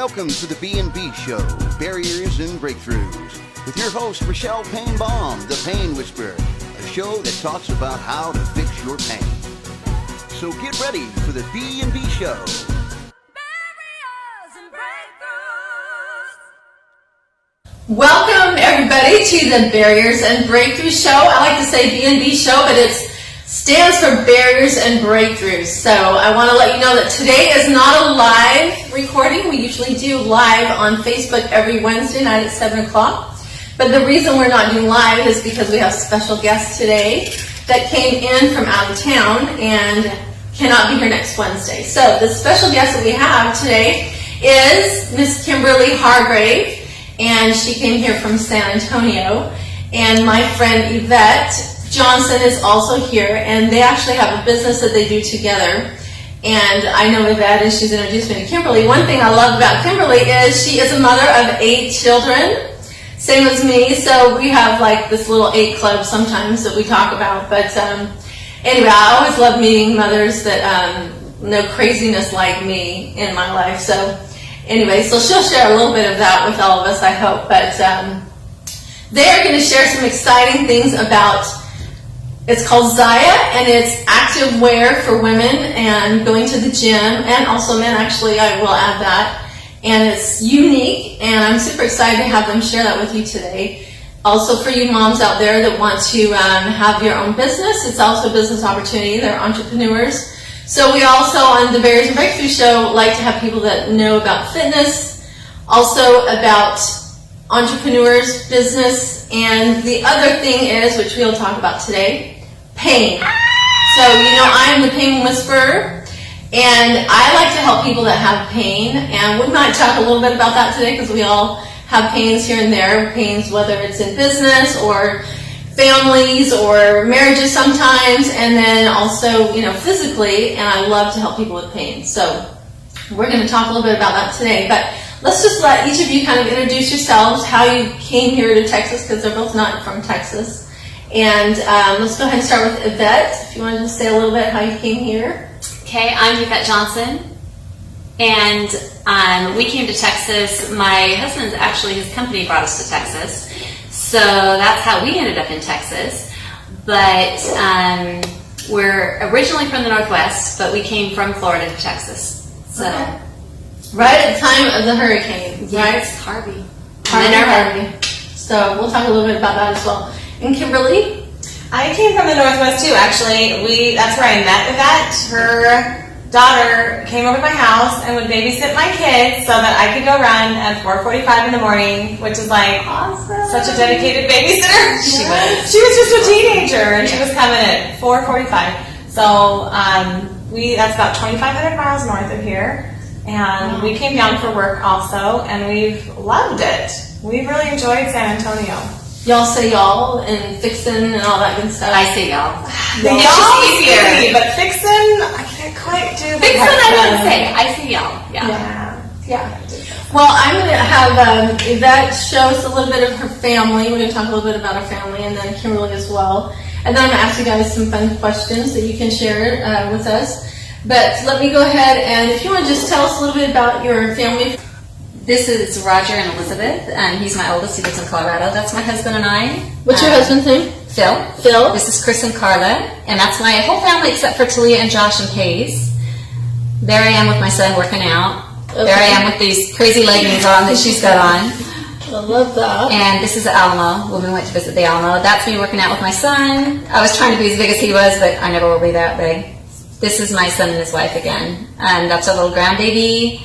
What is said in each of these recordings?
Welcome to the B&B Show, Barriers and Breakthroughs, with your host, Rochelle Payne Baum, the Pain Whisperer, a show that talks about how to fix your pain. So get ready for the B&B Show. Barriers and Breakthroughs. Welcome, everybody, to the Barriers and Breakthroughs Show. I like to say B&B Show, but it stands for Barriers and Breakthroughs. So I want to let you know that today is not a live recording. We usually do live on Facebook every Wednesday night at 7 o'clock. But the reason we're not doing live is because we have special guests today that came in from out of town and cannot be here next Wednesday. So the special guest that we have today is Miss Kimberly Hargrave, and she came here from San Antonio. And my friend Yvette Johnson is also here, and they actually have a business that they do together. And I know Yvette, and she's introduced me to Kimberly. One thing I love about Kimberly is she is a mother of 8 children, same as me. So we have like this little 8 club sometimes that we talk about. But anyway, I always love meeting mothers that know craziness like me in my life. So anyway, so she'll share a little bit of that with all of us, I hope. But they are going to share some exciting things about. It's called Zaya, and it's active wear for women and going to the gym, and also men, actually, I will add that. And it's unique, and I'm super excited to have them share that with you today. Also, for you moms out there that want to have your own business, it's also a business opportunity. They're entrepreneurs. So we also, on the Barriers and Breakthrough Show, like to have people that know about fitness, also about entrepreneurs, business, and the other thing is, which we'll talk about today, pain. So, I am the Pain Whisperer, and I like to help people that have pain, and we might talk a little bit about that today because we all have pains here and there, pains whether it's in business or families or marriages sometimes, and then also, physically, and I love to help people with pain. So we're going to talk a little bit about that today, but let's just let each of you kind of introduce yourselves, how you came here to Texas, because they're both not from Texas. And let's go ahead and start with Yvette. If you want to just say a little bit how you came here. Okay, I'm Yvette Johnson, and we came to Texas. My husband's actually, his company brought us to Texas, so that's how we ended up in Texas. But we're originally from the Northwest, but we came from Florida to Texas. So. Okay. Right at the time of the hurricane, right? Harvey. Harvey. So we'll talk a little bit about that as well. And Kimberly? I came from the Northwest too, actually. That's where I met Yvette. Her daughter came over to my house and would babysit my kids so that I could go run at 4:45 in the morning, which is like awesome. Such a dedicated babysitter. Yes. She was just a teenager, and she was coming at 4:45. So that's about 2,500 miles north of here. And we came down for work also, and we've loved it. We've really enjoyed San Antonio. Y'all say y'all and fixin' and all that good stuff. I say y'all. Y'all is easy, but fixin', I can't quite do that. Fixin' I wouldn't say. I say y'all. Yeah. Well, I'm going to have Yvette show us a little bit of her family. We're going to talk a little bit about her family, and then Kimberly as well. And then I'm going to ask you guys some fun questions that you can share with us. But let me go ahead, and if you want to just tell us a little bit about your family. This is Roger and Elizabeth, and he's my oldest. He lives in Colorado. That's my husband and I. What's your husband's name? Phil. Phil. This is Chris and Carla, and that's my whole family except for Talia and Josh and Paige. There I am with my son working out. Okay. There I am with these crazy leggings on that she's got on. I love that. And this is the Alamo, when we went to visit the Alamo. That's me working out with my son. I was trying to be as big as he was, but I never will be that big. This is my son and his wife again. And that's our little grandbaby.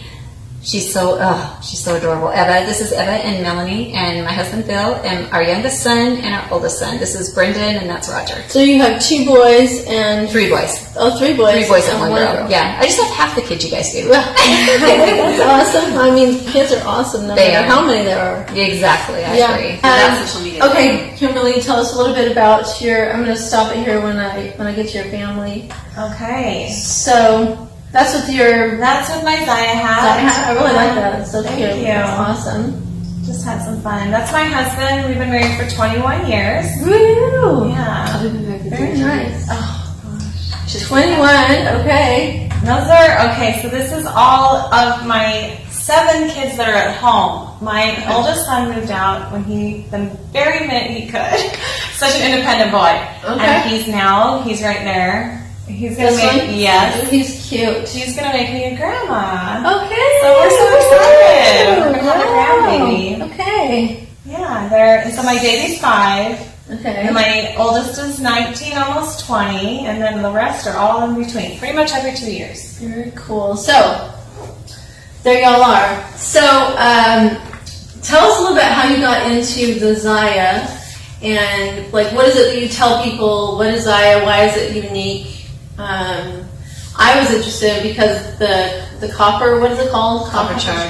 She's so adorable. This is Eva and Melanie, and my husband Bill, and our youngest son and our oldest son. This is Brendan, and that's Roger. So you have 2 boys and 3 boys. Oh, 3 boys. 3 boys and 1 girl. Yeah, I just have half the kids you guys do. That's awesome. I mean, kids are awesome no matter how many there are. Exactly, I agree. That's social media. Okay, Kimberly, tell us a little bit about your. I'm going to stop it here when I get to your family. Okay. So. That's with my Zaya hat. I really like that. It's so cute. Thank you. That's awesome. Just had some fun. That's my husband. We've been married for 21 years. Woo! Yeah. Very nice. Oh, gosh. 21, okay. So this is all of my 7 kids that are at home. My oldest son moved out when the very minute he could. Such an independent boy. Okay. And he's right there. He's gonna yes. He's cute. He's gonna make me a grandma. Okay. So we're so excited. We're gonna have a grandbaby. Okay. Yeah, so my baby's 5. Okay. And my oldest is 19, almost 20, and then the rest are all in between. Pretty much every 2 years. Very cool. So, there y'all are. So, tell us a little bit how you got into the Zaya, and like, what is it that you tell people? What is Zaya? Why is it unique? I was interested because the copper, what is it called? Copper charge.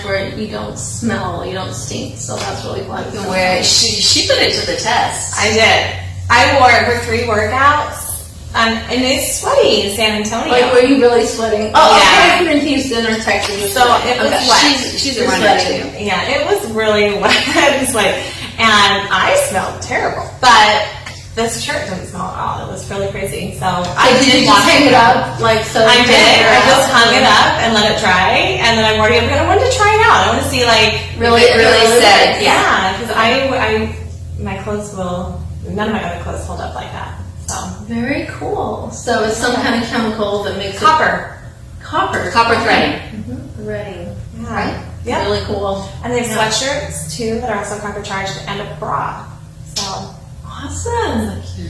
Where you don't smell, you don't stink. So that's really fun. Where she put it to the test. I did. I wore it for 3 workouts, and it's sweaty in San Antonio. Like, were you really sweating? Oh, yeah. okay. You're in Houston or Texas. So it was wet. She's a runner too. Yeah, it was really wet and sweaty, and I smelled terrible. But this shirt didn't smell at all. It was really crazy. So I did you just hang it up? Like, so I did. I just hung it up and let it dry, and then I wanted to try it out. I want to see really said. Yeah, because my clothes none of my other clothes hold up like that. So very cool. So it's some kind of chemical that makes copper threading. Threading. Yeah. Right? Yeah. Really cool. And they have sweatshirts too that are also copper charged, and a bra. So awesome. So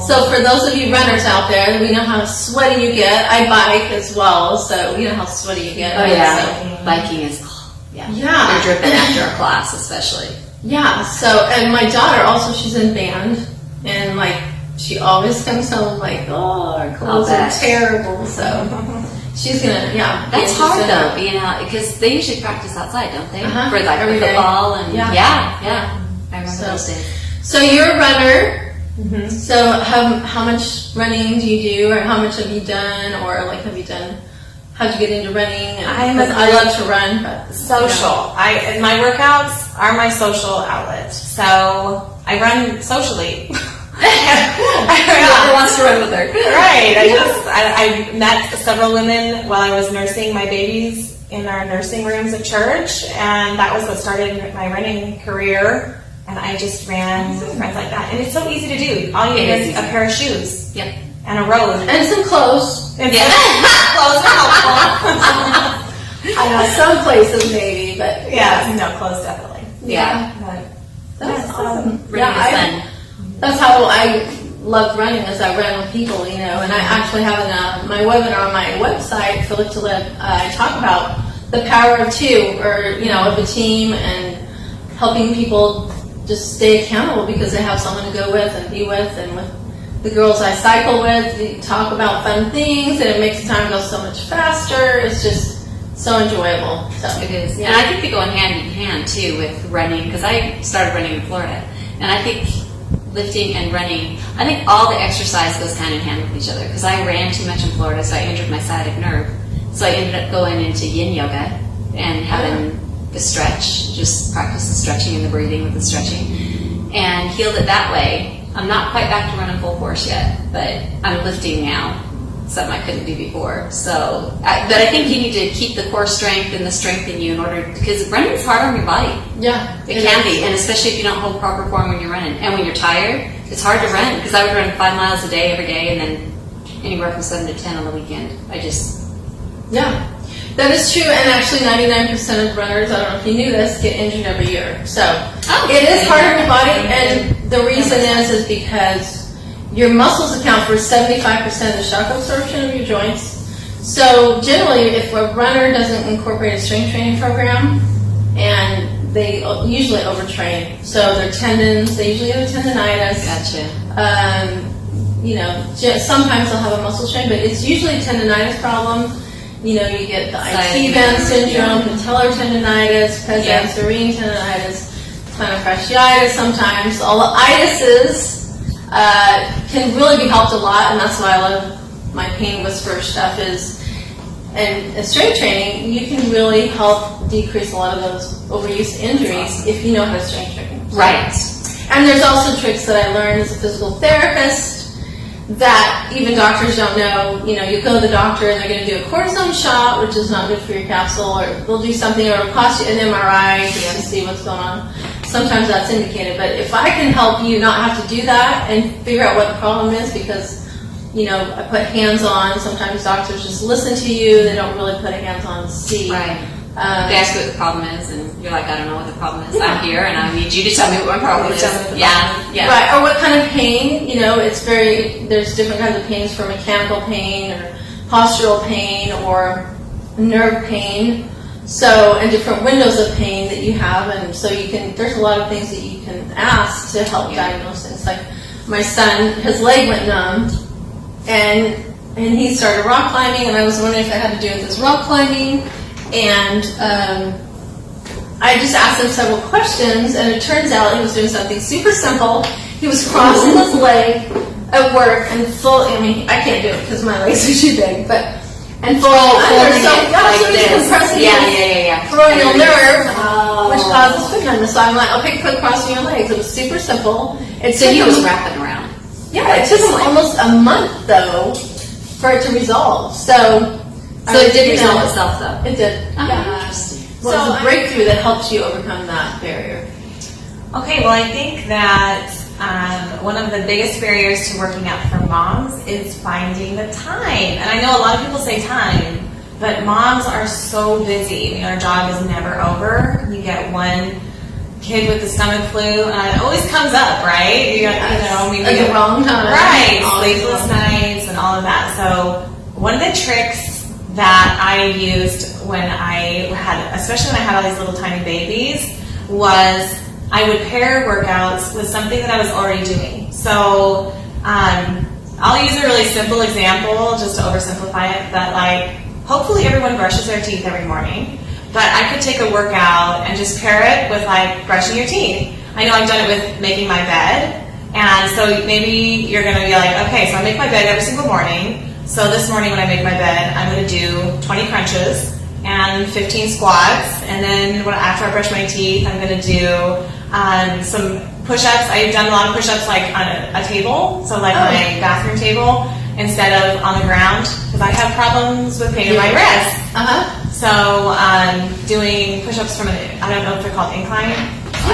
So for those of you runners out there, we know how sweaty you get. I bike as well, so we know how sweaty you get. Oh yeah, So, biking is Yeah. You're dripping after a class, especially. yeah. So, and my daughter also, she's in band, and like she always comes home like, oh, our clothes are bet. terrible. So she's gonna, yeah. be That's hard interested. though, being out because they usually practice outside, don't they? Uh-huh. For like Every the day. football and Yeah. yeah. I remember So- those days. So you're a runner. So how much running do you do, or how much have you done, or like how'd you get into running? And, 'cause I love to run, but social. And my workouts are my social outlet. So I run socially. Whoever wants to run with her. Right. I met several women while I was nursing my babies in our nursing rooms at church, and that was what started my running career. And I just ran with friends like that. And it's so easy to do. All you need is a pair of shoes. Yep. And a road. and some clothes. And clothes are helpful. I know some places maybe, but Yeah, no, clothes definitely. Yeah. But that's Yeah, awesome. Running is fun. That's how I loved running, as I ran with people, you know. And I actually have my webinar on my website, Philip to Live. I talk about the power of 2, or of a team, and helping people just stay accountable because they have someone to go with and be with. And with the girls I cycle with, we talk about fun things, and it makes the time go so much faster. It's just so enjoyable. So It is. And I think they go hand in hand too with running, because I started running in Florida. And I think lifting and running, I think all the exercise goes hand in hand with each other, because I ran too much in Florida, so I injured my sciatic nerve. So I ended up going into yin yoga and having the stretch, just practice the stretching and the breathing with the stretching, and healed it that way. I'm not quite back to running full force yet, but I'm lifting now, something I couldn't do before. So, but I think you need to keep the core strength and the strength in you in order, because running's hard on your body. yeah, It can be, and especially if you don't hold proper form when you're running. And when you're tired, it's hard to run, because I would run 5 miles a day every day, and then anywhere from 7 to 10 on the weekend. Yeah, that is true, and actually 99% of runners, I don't know if you knew this, get injured every year. So it is hard on your body, and the reason is because your muscles account for 75% of the shock absorption of your joints. So generally, if a runner doesn't incorporate a strength training program, and they usually overtrain, so their tendons, they usually have a tendonitis. Gotcha. Sometimes they'll have a muscle strain, but it's usually a tendonitis problem. You get the IT band syndrome, patellar tendonitis, Pez-Serine tendonitis, plantar fasciitis. Sometimes all the itises can really be helped a lot, and that's why I love my pain whisperer stuff. And strength training, you can really help decrease a lot of those overuse injuries if you know how to strength train. Right. And there's also tricks that I learned as a physical therapist that even doctors don't know. You know, you go to the doctor and they're going to do a cortisone shot, which is not good for your capsule, or they'll do something, or it'll cost you an MRI just to see what's going on. Sometimes that's indicated, but if I can help you not have to do that and figure out what the problem is, because, you know, I put hands on, sometimes doctors just listen to you, they don't really put hands on to see. Right. They ask you what the problem is, and you're like, I don't know what the problem is. I'm here, and I need you to tell me what my problem is. Yeah. Right, or what kind of pain, you know, there's different kinds of pains, for mechanical pain, or postural pain, or nerve pain. So, and different windows of pain that you have, and so there's a lot of things that you can ask to help diagnose things. Like my son, his leg went numb, and he started rock climbing, and I was wondering if it had to do with his rock climbing. And I just asked him several questions, and it turns out he was doing something super simple. He was crossing his leg at work and I can't do it because my legs are too big, and folding under. So he's compressing his peroneal nerve, which causes foot numbness. So I'm like, okay, put crossing your legs. It was super simple. So he was wrapping around. Yeah, it took him almost a month though for it to resolve. So it did resolve itself, though. It did. Yeah. Interesting. Well, it's a breakthrough that helps you overcome that barrier. Okay, well, I think that one of the biggest barriers to working out for moms is finding the time. And I know a lot of people say time, but moms are so busy. I mean, our job is never over. You get one kid with the stomach flu, and it always comes up, right? At the wrong time. Right, sleepless nights and all of that. So one of the tricks that I used especially when I had all these little tiny babies, was I would pair workouts with something that I was already doing. So I'll use a really simple example just to oversimplify it, that like hopefully everyone brushes their teeth every morning, but I could take a workout and just pair it with like brushing your teeth. I know I've done it with making my bed, and so maybe you're going to be like, okay, so I make my bed every single morning. So this morning when I make my bed, I'm going to do 20 crunches and 15 squats, and then after I brush my teeth, I'm going to do some push-ups. I've done a lot of push-ups like on a table, so like my bathroom table, instead of on the ground, because I have problems with pain in my wrists. So doing push-ups from I don't know if they're called incline.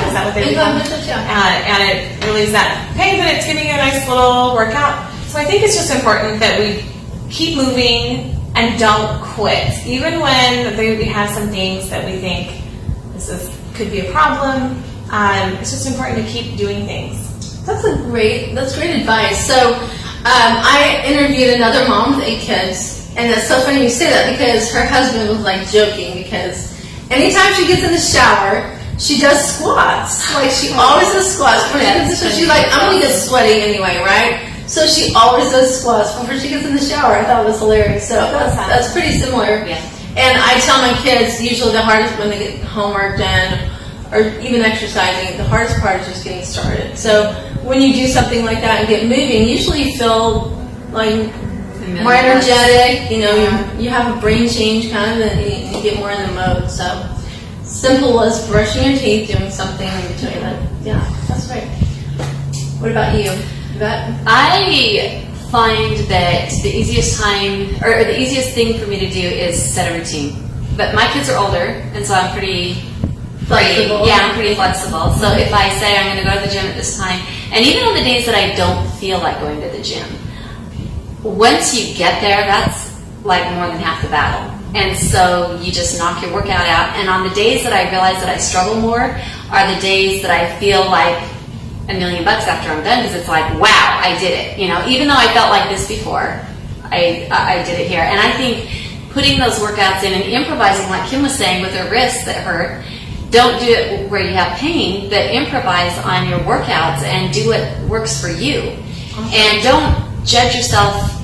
Is that what they do? And it relieves that pain, but it's giving you a nice little workout. So I think it's just important that we keep moving and don't quit, even when we have some things that we think could be a problem. It's just important to keep doing things. That's great advice. So I interviewed another mom with 8 kids, and it's so funny you say that, because her husband was like joking, because anytime she gets in the shower, she does squats. Like she always does squats. So she's like, I'm gonna get sweaty anyway, right? So she always does squats before she gets in the shower. I thought it was hilarious. So that's pretty similar. Yeah. And I tell my kids, usually the hardest when they get homework done, or even exercising, the hardest part is just getting started. So when you do something like that and get moving, usually you feel like more energetic. You know, you have a brain change kind of, and you get more in the mode. So simple as brushing your teeth, doing something in between. Yeah, that's great. What about you? I find that the easiest thing for me to do is set a routine. But my kids are older, and so I'm pretty flexible. I'm pretty flexible. So if I say I'm going to go to the gym at this time, and even on the days that I don't feel like going to the gym, once you get there, that's like more than half the battle. And so you just knock your workout out. And on the days that I realize that I struggle more are the days that I feel like $1 million after I'm done, because it's like, wow, I did it. You know, even though I felt like this before, I did it here. And I think putting those workouts in and improvising, like Kim was saying, with her wrists that hurt, don't do it where you have pain, but improvise on your workouts and do what works for you. And don't judge yourself.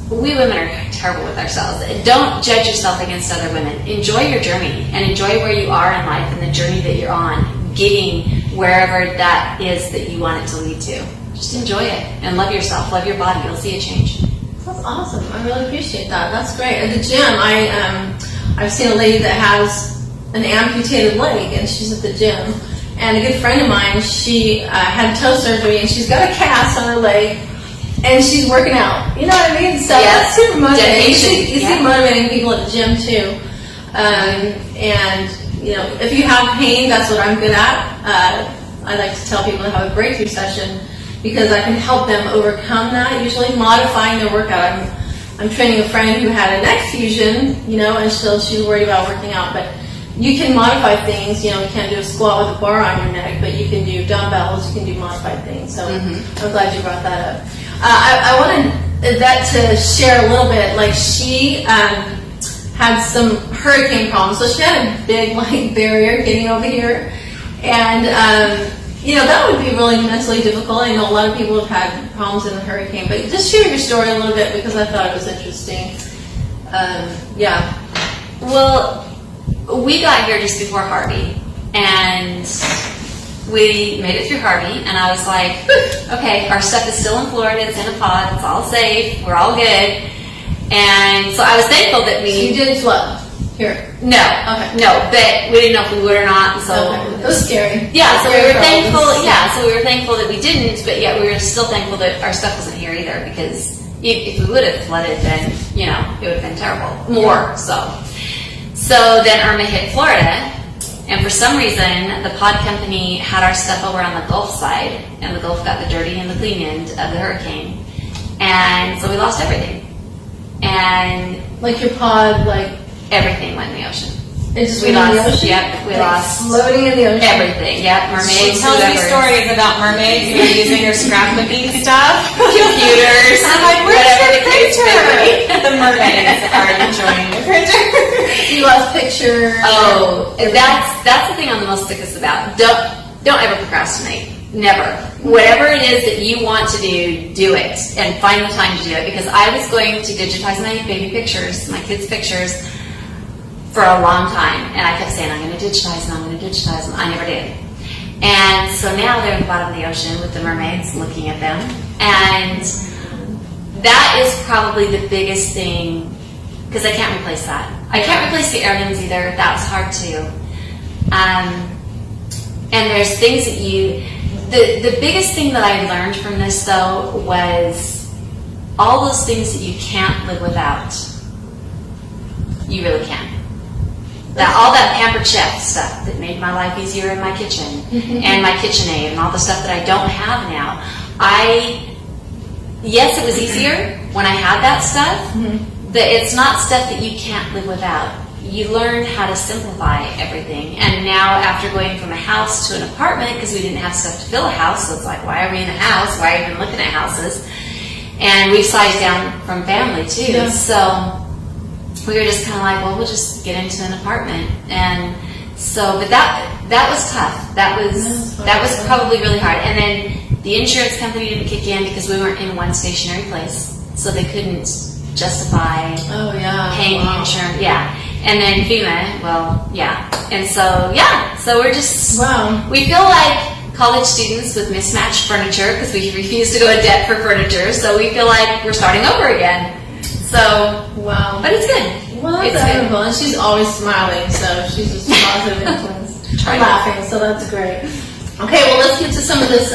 We women are terrible with ourselves. Don't judge yourself against other women. Enjoy your journey and enjoy where you are in life and the journey that you're on, getting wherever that is that you want it to lead to. Just enjoy it and love yourself, love your body. You'll see a change. That's awesome. I really appreciate that. That's great. At the gym, I've seen a lady that has an amputated leg, and she's at the gym. And a good friend of mine, she had toe surgery, and she's got a cast on her leg. and she's working out. You know what I mean? So Yeah. that's super motivating. Dedication. You see motivating people at the gym too. And you know, if you have pain, that's what I'm good at. I like to tell people to have a breakthrough session because I can help them overcome that. Usually, modifying their workout. I'm training a friend who had a neck fusion, you know, and so she was worried about working out, but you can modify things. You know, you can't do a squat with a bar on your neck, but you can do dumbbells, you can do modified things. So I'm glad you brought that up. I wanted Yvette to share a little bit. Like she had some hurricane problems, so she had a big like barrier getting over here, and you know that would be really mentally difficult. I know a lot of people have had problems in the hurricane, but just share your story a little bit because I thought it was interesting. Yeah. Well, we got here just before Harvey, and we made it through Harvey, and I was like, okay, our stuff is still in Florida, it's in a pod, it's all safe, we're all good. And so I was thankful that we... You didn't flood here? No. Okay. No, but we didn't know if we would or not, so... Okay. It was scary. Yeah, so we Scary were thankful, problems. so we were thankful that we didn't, but yet we were still thankful that our stuff wasn't here either, because if we would have flooded, then, you know, it would have been terrible. More, so. So then Irma hit Florida, and for some reason, the pod company had our stuff over on the Gulf side, and the Gulf got the dirty and the clean end of the hurricane. And so we lost everything. And Like your pod, like everything went in the ocean. it just We went in the lost, ocean? yep, we Like lost floating in the ocean. everything, yep, She mermaids, tells me whoever. stories about mermaids who are using your scrapbooking stuff. Computers, I'm like, where's whatever your the case may be. printer? The mermaids are enjoying the printer. You lost pictures. Oh, that's the thing I'm the most sickest about. Don't ever procrastinate. Never. Whatever it is that you want to do it, and find the time to do it. Because I was going to digitize my baby pictures, my kids' pictures, for a long time, and I kept saying I'm going to digitize them. I'm going to digitize them. I never did. And so now they're at the bottom of the ocean with the mermaids looking at them, and that is probably the biggest thing. Because I can't replace that. I can't replace the heirlooms either. That was hard too. And there's things that the biggest thing that I learned from this though was all those things that you can't live without. You really can. All that Pampered Chef stuff that made my life easier in my kitchen and my KitchenAid and all the stuff that I don't have now. Yes, it was easier when I had that stuff. But it's not stuff that you can't live without. You learn how to simplify everything. And now after going from a house to an apartment, because we didn't have stuff to fill a house, so it's like, why are we in a house? Why are we even looking at houses? And we've sized down from family too. Yeah. So we were just kind of like, well, we'll just get into an apartment. And so, but that was tough. That was probably really hard. And then the insurance company didn't kick in because we weren't in one stationary place. So they couldn't justify paying the insurance. Yeah. And then FEMA, well, yeah. And so, yeah. So we're just, we feel like college students with mismatched furniture because we refuse to go in debt for furniture. So we feel like we're starting over again. So, but it's good. Well, that's admirable. And she's always smiling, so she's just a positive influence. Laughing, so that's great. Okay, well, let's get to some of this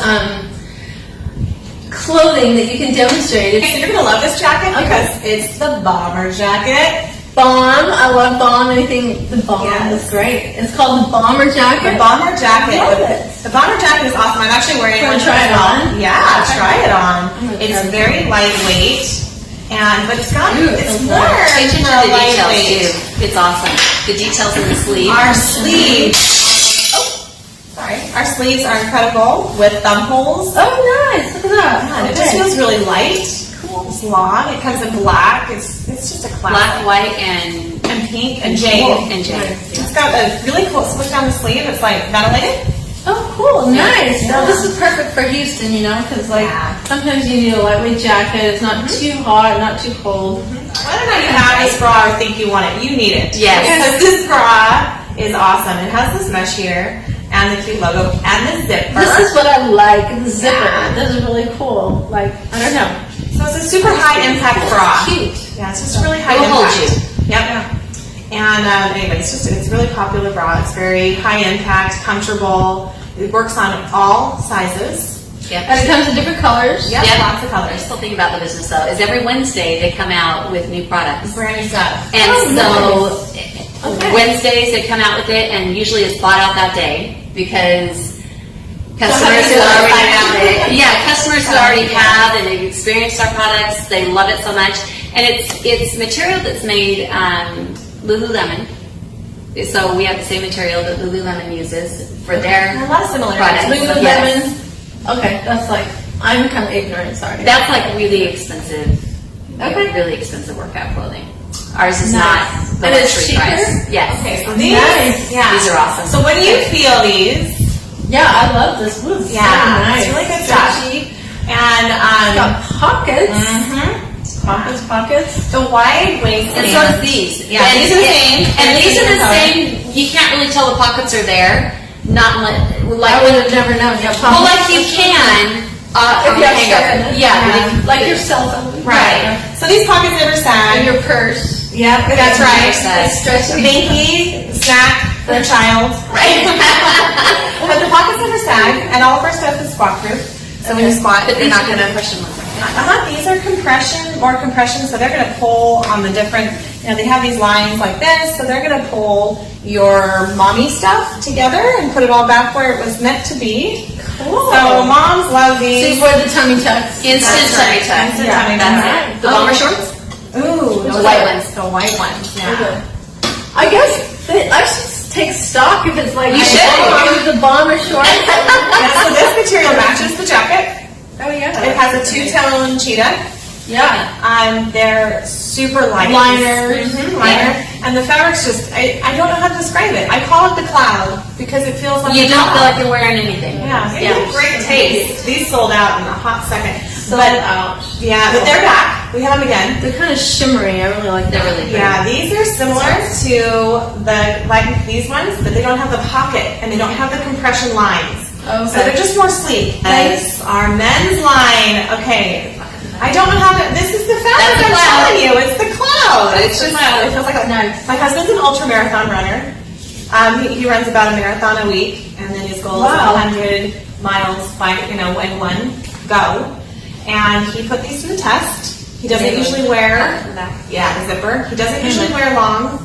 clothing that you can demonstrate. Okay, you're going to love this jacket because it's the bomber jacket. Bomb. I love bomb. Anything the bomb is great. It's called the bomber jacket. The bomber jacket. I love it. The bomber jacket is awesome. I'm actually wearing Wanna one. try it on? Yeah, try it on. It's very lightweight, but it's got it's warm. Pay attention to the details too. It's awesome. The details in the sleeve. Our sleeves. Our sleeves are incredible with thumb holes. Oh, nice. Look at that. And it just feels really light. Cool. It's long. It comes in black. It's just a classic. Black, white, and pink and jade. And jade. It's got a really cool switch down the sleeve. It's like ventilated. Oh, cool. Nice. Now, this is perfect for Houston, you know, because sometimes you need a lightweight jacket. It's not too hot, not too cold. Whether or not you have this bra or think you want it, you need it. Yes. Because this bra is awesome. It has this mesh here and the cute logo and the zipper. This is what I like, the zipper. This is really cool. Like, I don't know. So it's a super high impact bra. Cute. Yeah, it's just really high It'll hold impact. you. Yep. And anyway, it's a really popular bra. It's very high impact, comfortable. It works on all sizes. Yep. And it comes in different colors. Yep, lots of The colors. cool thing about the business though is every Wednesday they come out with new products. Brand new stuff. And Okay. Wednesdays they come out with it, and usually it's bought out that day because customers Sometimes who they'll already find out. have it. Yeah, customers who already have and they've experienced our products, they love it so much. And it's material that's made Lululemon. So we have the same material that Lululemon uses for their A lot of similarities. products. Lululemon. Yes. Okay, that's like, I'm kind of ignorant, sorry. That's like really expensive. Okay. Really expensive workout clothing. Ours is Nice. not the And it's luxury cheaper? price. Yes. Okay, so these, Nice. yeah. These are awesome. So when you feel these, Yeah, I love this. Ooh, it's yeah, so nice. it's really good So stuff. cheap. And It's got pockets. mhm. Pockets. The wide waist. And so does these. Yeah, these are the same. And these are the Color. same. You can't really tell the pockets are there. Not I like would have never known. Yeah, well, pockets. like you can. If you have stuff in it. Yeah. Yeah. Like your cell phone. Right. So these pockets never And sag. your purse. Yep, that's right. It's stretchy. Binky, snack for a child. Right. But the pockets never sag, and all of our stuff is squat proof. So when you squat, But you're these not are gonna. compression ones. These are compression, more compression, so they're going to pull on the different, they have these lines like this, so they're going to pull your mommy stuff together and put it all back where it was meant to be. Cool. So moms love So you these. wear the tummy tucks. Instant That's tummy right. tuck. Instant tummy That's tuck. it. The bomber shorts. Ooh, The white ones. The white ones, yeah. Okay. I guess I should take stock if it's like You should. the bomber shorts. Yeah, so this material matches the jacket. Oh yeah. It has a two-tone cheetah. Yeah. They're super light. Liners. Liner. And the fabric's just, I don't know how to describe it. I call it the cloud because it feels like You a don't feel cloud. like you're wearing anything. Yeah, they have great taste. Ththese sold out in a hot second. Sold out. Yeah, but they're back. We have them again. They're kind of shimmery. I really like They're that. really pretty. Yeah, these are similar to like these ones, but they don't have the pocket and they don't have the compression lines. Okay. So they're just more sleek. This our men's line. Okay. I don't know how to. This is the fabric. That's the I'm cloud. telling you, it's the cloud. It's the cloud. It feels like a Nice. My husband's an ultra marathon runner. He runs about a marathon a week, and then his goal Wow. is 100 miles by in one go. And he put these to the test. He doesn't usually wear the zipper. He doesn't usually wear long.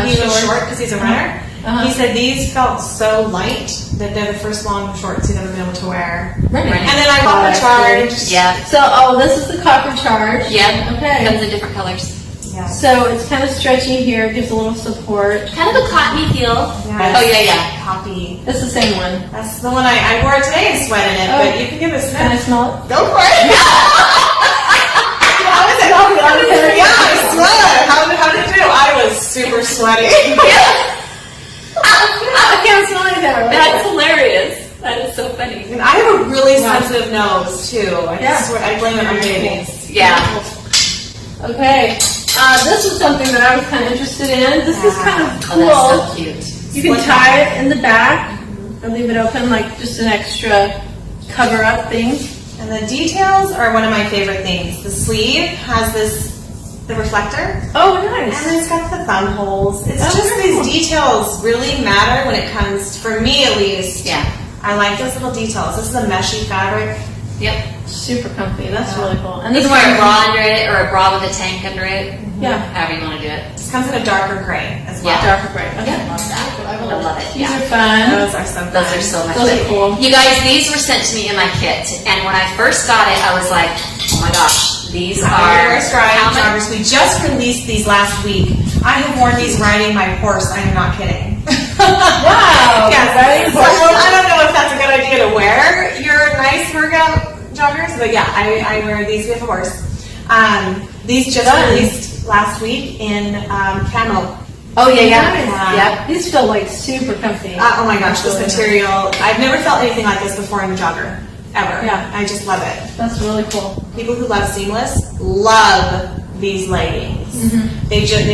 He was short because he's a runner. He said these felt so light that they're the first long shorts he's ever been able to wear. Right. And then I got the charge. Yeah. So, this is the copper charge. Yeah. Okay. Comes in different colors. Yeah. So it's kind of stretchy here. Gives a little support. Kind of a cottony feel. Yes. Oh yeah. Poppy. It's the same one. That's the one I wore it today and sweat in it, Oh. but you can give it a Can I sniff. smell it? Go for it. How is it? Yeah, I sweat. How did it do? I was super sweaty. I can't smell anything. That's hilarious. That is so funny. And I have a really sensitive nose too. Yeah. Swear, I blame it on babies. Yeah. Okay. This was something that I was kind of interested in. This is kind of Oh, cool. that's so cute. You can tie it in the back and leave it open like just an extra cover-up thing. And the details are one of my favorite things. The sleeve has the reflector, Oh, and nice. then it's got the thumb holes. It's Oh, just very these cool. details really matter when it comes, for me at least. Yeah. I like those little details. This is a meshy fabric. Yep. Super comfy. That's really cool. And You this can wear a one- bra under it or a bra with a tank under it. Yeah. However you want to do it. This comes in a darker gray as well. Yeah. Darker gray. Okay. I love that. I love it. These Yeah. are fun. Those are so Those fun. are so much Those are fun. cool. You guys, these were sent to me in my kit, and when I first got it, I was like, oh my gosh, these are Our stride how much- joggers. We just released these last week. I have worn these riding my horse. I am not kidding. Wow. Yes. Riding So horse. I don't know if that's a good idea to wear your nice workout joggers, but yeah, I wear these. We have a horse. These just Fun. released last week in camo. Oh, yeah. Nice. Yep. These feel like super comfy. Oh my gosh, this material. I've never felt anything like this before in a jogger. Ever. Yeah. I just love it. That's really cool. People who love seamless love these leggings. They just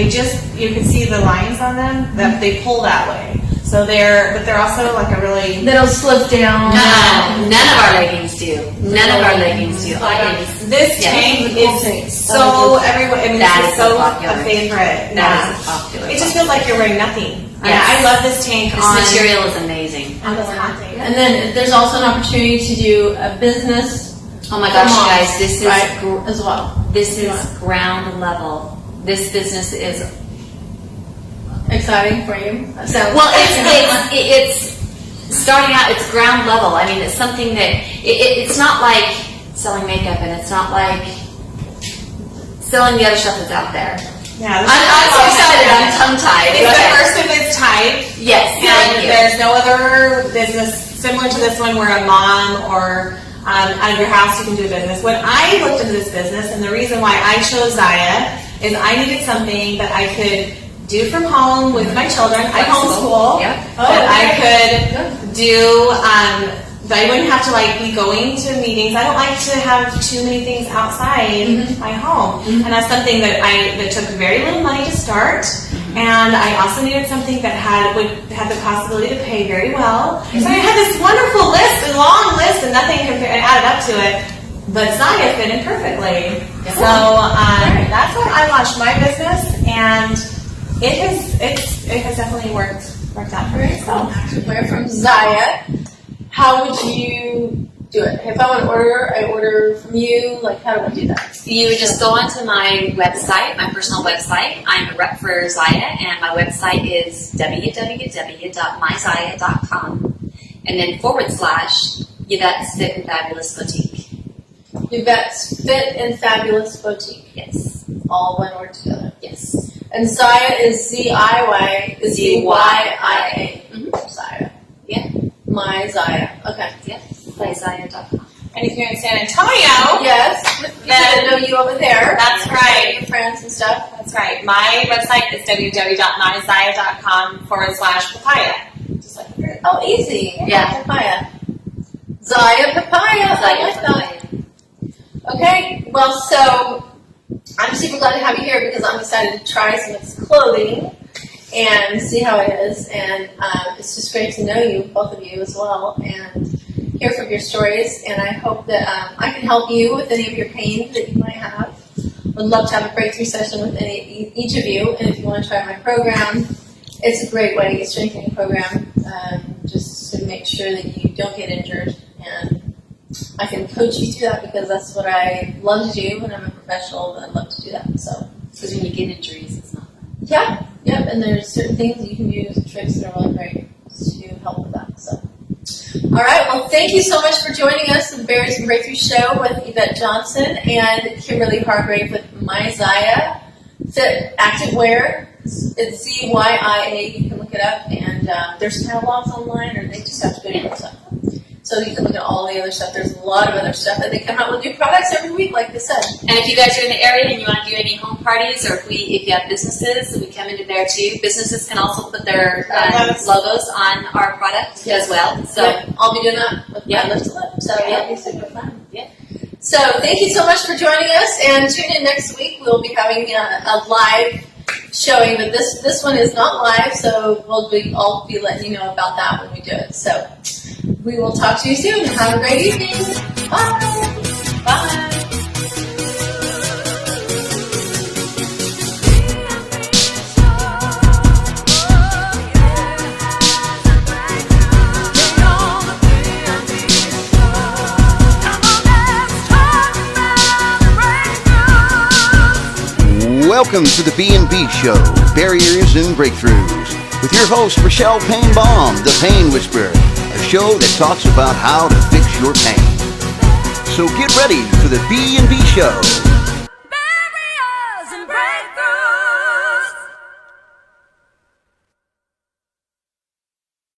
you can see the lines on them that they pull that way. So they're also like a really They don't slip down. No, none of our leggings do. None of our leggings do. I can This Yes. tank Cool tank. is so everyone. I mean, That this is is so popular. a favorite. That is a popular It just feels like you're wearing nothing. Yes. I love this tank This on material is amazing. on this hot day. And then there's also an opportunity to do a business. Oh my gosh, for moms, guys, this is right, as well. this is ground level. This business is Exciting for you. So well. It's starting out. It's ground level. I mean, it's something that it's not like selling makeup, and it's not like selling the other stuff that's out there. Yeah, I'm so excited. I'm tongue-tied. It's the first of its type. Yes, And thank you. there's no other business similar to this one where a mom or out of your house you can do a business. When I looked into this business, and the reason why I chose Zaya is I needed something that I could do from home with my children. I homeschool. Yep. That I could do. That I wouldn't have to like be going to meetings. I don't like to have too many things outside my home, and that's something that took very little money to start. And I also needed something that had the possibility to pay very well. So I had this wonderful list, a long list, and nothing added up to it. But Zaya fit in perfectly. So that's why I launched my business, and it has definitely worked out for me. So we're from Zaya. How would you do it? If I want to order, I order from you. Like, how do I do that? You would just go onto my website, my personal website. I'm a rep for Zaya, and my website is www.myzaya.com, and then / Yvette's Fit and Fabulous Boutique. Yvette's Fit and Fabulous Boutique. Yes. All one word together. Yes. And Zaya is Z-I-Y, Z-Y-I-A. Zaya. Yeah. My Zaya. Okay. Yeah. MyZaya.com. and if you're in San Antonio, Yes. Then I know you over there. that's right. Your friends and stuff. That's right. My website is www.myzaya.com / papaya. Just like the fruit. Oh, easy. Yeah. Papaya. Zaya Papaya. I like that. Zaya. Okay, well, so I'm super glad to have you here because I'm excited to try some of this clothing and see how it is. And it's just great to know you, both of you as well, and hear from your stories. And I hope that I can help you with any of your pain that you might have. Would love to have a breakthrough session with each of you. And if you want to try my program, it's a great way to get strengthening program, just to make sure that you don't get injured. And I can coach you through that because that's what I love to do when I'm a professional, and I love to do that. So, Because when you get injuries, it's not fun. yeah, and there's certain things that you can use, tricks that are really great to help with that. So, all right, well, thank you so much for joining us in the Barriers and Breakthrough Show with Yvette Johnson and Kimberly Hargrave with My Zaya Fit Activewear. It's ZYIA. You can look it up, and there's catalogs online, or they just have to go to your website. So you can look at all the other stuff. There's a lot of other stuff, and they come out with new products every week, like they said. And if you guys are in the area and you want to do any home parties, or if you have businesses, we come into there too. Businesses can also put their logos on our product as well. So I'll be doing that with my Lift to Lip. So that'll be super fun. Yeah. So thank you so much for joining us, and tune in next week. We'll be having a live showing, but this one is not live, so I'll be letting you know about that when we do it. So we will talk to you soon. Have a great evening. Bye. Bye. Welcome to the B&B Show, Barriers and Breakthroughs, with your host, Rochelle Payne-Baum, the Pain Whisperer, a show that talks about how to fix your pain. So get ready for the B&B Show. Barriers and breakthroughs.